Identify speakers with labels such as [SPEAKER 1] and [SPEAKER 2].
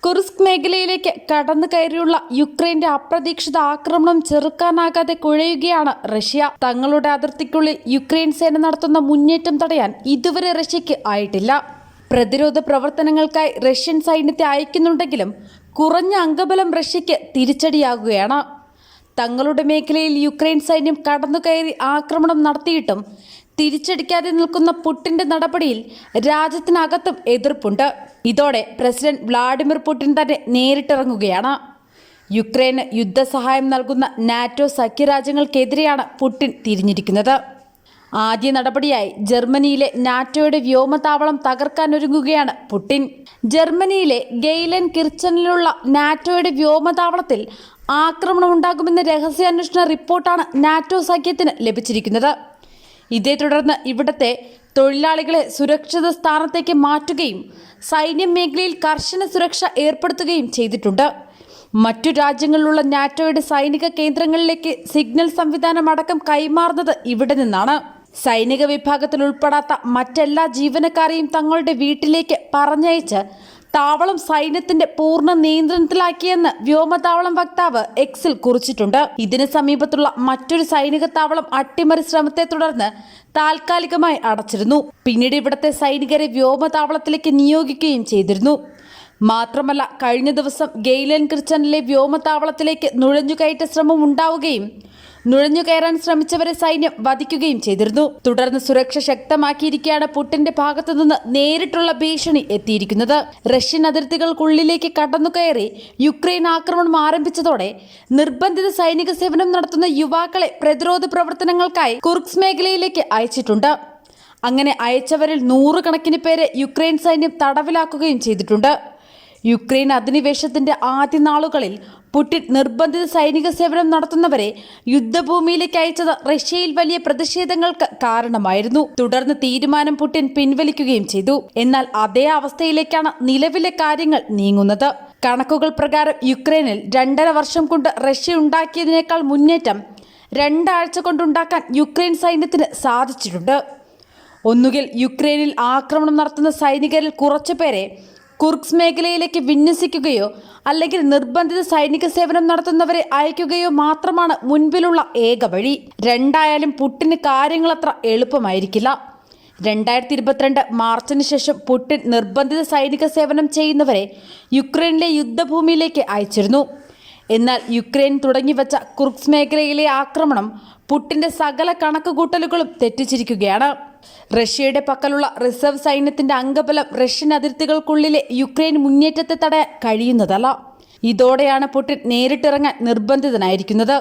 [SPEAKER 1] Kursk മേഖലയിലേക്ക് കടന്നു കയറിയുള്ള യുക്രൈന്റെ അപ്രതീക്ഷിത ആക്രമണം ചെറുക്കാനാകാതെ കുഴയുകയാണ് റഷ്യ. തങ്ങളുടെ അതിർത്തിക്കുള്ളിൽ യുക്രൈൻ സേന നടത്തുന്ന മുന്നേറ്റം തടയാൻ ഇതുവരെ റഷ്യക്ക് ആയിട്ടില്ല. പ്രതിരോധ പ്രവർത്തനങ്ങൾക്കായി റഷ്യൻ സൈന്യത്തെ അയക്കുന്നുണ്ടെങ്കിലും കുറഞ്ഞ അംഗബലം റഷ്യക്ക് തിരിച്ചടിയാകുകയാണ്. തങ്ങളുടെ മേഖലയിൽ യുക്രൈൻ സൈന്യം കടന്നുകയറി ആക്രമണം നടത്തിയിട്ടും തിരിച്ചടിക്കാതെ നിൽക്കുന്ന പുടിന്റെ നടപടിയിൽ രാജ്യത്തിനകത്തും എതിർപ്പുണ്ട്. ഇതോടെ പ്രസിഡന്റ് വ്ളാഡിമിർ പുടിൻ തന്നെ നേരിട്ടിറങ്ങുകയാണ്. യുക്രൈന് യുദ്ധസഹായം നൽകുന്ന നാറ്റോ സഖ്യരാജ്യങ്ങൾക്കെതിരെയാണ് പുടിൻ തിരിഞ്ഞിരിക്കുന്നത്. ആദ്യ നടപടിയായി ജർമ്മനിയിലെ നാറ്റോയുടെ വ്യോമതാവളം തകർക്കാനൊരുങ്ങുകയാണ് പുടിൻ. ജർമ്മനിയിലെ ഗെയ്ലൻ കിർച്ചനിലുള്ള നാറ്റോയുടെ വ്യോമതാവളത്തിൽ ആക്രമണം ഉണ്ടാകുമെന്ന രഹസ്യാന്വേഷണ റിപ്പോർട്ടാണ് നാറ്റോ സഖ്യത്തിന് ലഭിച്ചിരിക്കുന്നത്. ഇതേ തുടർന്ന് ഇവിടത്തെ തൊഴിലാളികളെ സുരക്ഷിത സ്ഥാനത്തേക്ക് മാറ്റുകയും സൈന്യ മേഖലയിൽ കർശന സുരക്ഷ ഏർപ്പെടുത്തുകയും ചെയ്തിട്ടുണ്ട്. മറ്റു രാജ്യങ്ങളിലുള്ള നാറ്റോയുടെ സൈനിക കേന്ദ്രങ്ങളിലേക്ക് സിഗ്നൽ സംവിധാനം അടക്കം കൈമാറുന്നത് ഇവിടെ നിന്നാണ്. സൈനിക വിഭാഗത്തിൽ ഉൾപ്പെടാത്ത മറ്റെല്ലാ ജീവനക്കാരെയും തങ്ങളുടെ വീട്ടിലേക്ക് പറഞ്ഞയച്ച് താവളം സൈന്യത്തിന്റെ പൂർണ്ണ നിയന്ത്രണത്തിലാക്കിയെന്ന് വ്യോമതാവളം വക്താവ് എക്സിൽ കുറിച്ചിട്ടുണ്ട്. ഇതിന് സമീപത്തുള്ള മറ്റൊരു സൈനിക താവളം അട്ടിമറി ശ്രമത്തെ തുടർന്ന് താൽക്കാലികമായി അടച്ചിരുന്നു. പിന്നീട് ഇവിടുത്തെ സൈനികരെ വ്യോമതാവളത്തിലേക്ക് നിയോഗിക്കുകയും ചെയ്തിരുന്നു. മാത്രമല്ല, കഴിഞ്ഞ ദിവസം ഗെയ്ലൻ കിർച്ചനിലെ വ്യോമതാവളത്തിലേക്ക് നുഴഞ്ഞുകയറ്റ ശ്രമം ഉണ്ടാവുകയും നുഴഞ്ഞുകയറാൻ ശ്രമിച്ചവരെ സൈന്യം വധിക്കുകയും ചെയ്തിരുന്നു. തുടർന്ന് സുരക്ഷ ശക്തമാക്കിയിരിക്കെയാണ് പുടിന്റെ ഭാഗത്തുനിന്ന് നേരിട്ടുള്ള ഭീഷണി എത്തിയിരിക്കുന്നത്. റഷ്യൻ അതിർത്തികൾക്കുള്ളിലേക്ക് കടന്നുകയറി യുക്രൈൻ ആക്രമണം ആരംഭിച്ചതോടെ നിർബന്ധിത സൈനിക സേവനം നടത്തുന്ന യുവാക്കളെ പ്രതിരോധ പ്രവർത്തനങ്ങൾക്കായി കുർസ്ക് മേഖലയിലേക്ക് അയച്ചിട്ടുണ്ട്. അങ്ങനെ അയച്ചവരിൽ 100 കണക്കിന് പേരെ യുക്രൈൻ സൈന്യം തടവിലാക്കുകയും ചെയ്തിട്ടുണ്ട്. യുക്രൈൻ അധിനിവേശത്തിന്റെ ആദ്യ നാളുകളിൽ പുടിൻ നിർബന്ധിത സൈനിക സേവനം നടത്തുന്നവരെ യുദ്ധഭൂമിയിലേക്ക് അയച്ചത് റഷ്യയിൽ വലിയ പ്രതിഷേധങ്ങൾക്ക് കാരണമായിരുന്നു. തുടർന്ന് തീരുമാനം പുടിൻ പിൻവലിക്കുകയും ചെയ്തു. എന്നാൽ അതേ അവസ്ഥയിലേക്കാണ് നിലവിലെ കാര്യങ്ങൾ നീങ്ങുന്നത്. കണക്കുകൾ പ്രകാരം യുക്രൈനിൽ 2.5 വർഷം കൊണ്ട് റഷ്യ ഉണ്ടാക്കിയതിനേക്കാൾ മുന്നേറ്റം 2 ആഴ്ച കൊണ്ടുണ്ടാക്കാൻ യുക്രൈൻ സൈന്യത്തിന് സാധിച്ചിട്ടുണ്ട്. ഒന്നുകിൽ യുക്രൈനിൽ ആക്രമണം നടത്തുന്ന സൈനികരിൽ കുറച്ചുപേരെ കുർസ്ക് മേഖലയിലേക്ക് വിന്യസിക്കുകയോ അല്ലെങ്കിൽ നിർബന്ധിത സൈനിക സേവനം നടത്തുന്നവരെ അയക്കുകയോ മാത്രമാണ് മുൻപിലുള്ള ഏക വഴി. രണ്ടായാലും പുടിന് കാര്യങ്ങളത്ര എളുപ്പമായിരിക്കില്ല. 2022 മാർച്ചിന് ശേഷം പുടിൻ നിർബന്ധിത സൈനിക സേവനം ചെയ്യുന്നവരെ യുക്രൈനിലെ യുദ്ധഭൂമിയിലേക്ക് അയച്ചിരുന്നു. എന്നാൽ യുക്രൈൻ തുടങ്ങിവെച്ച കുർസ്ക് മേഖലയിലെ ആക്രമണം പുടിന്റെ സകല കണക്കുകൂട്ടലുകളും തെറ്റിച്ചിരിക്കുകയാണ്. റഷ്യയുടെ പക്കലുള്ള റിസർവ് സൈന്യത്തിന്റെ അംഗബലം റഷ്യൻ അതിർത്തികൾക്കുള്ളിലെ യുക്രൈൻ മുന്നേറ്റത്തെ തടയാൻ കഴിയുന്നതല്ല. ഇതോടെയാണ് പുടിൻ നേരിട്ടിറങ്ങാൻ നിർബന്ധിതനായിരിക്കുന്നത്.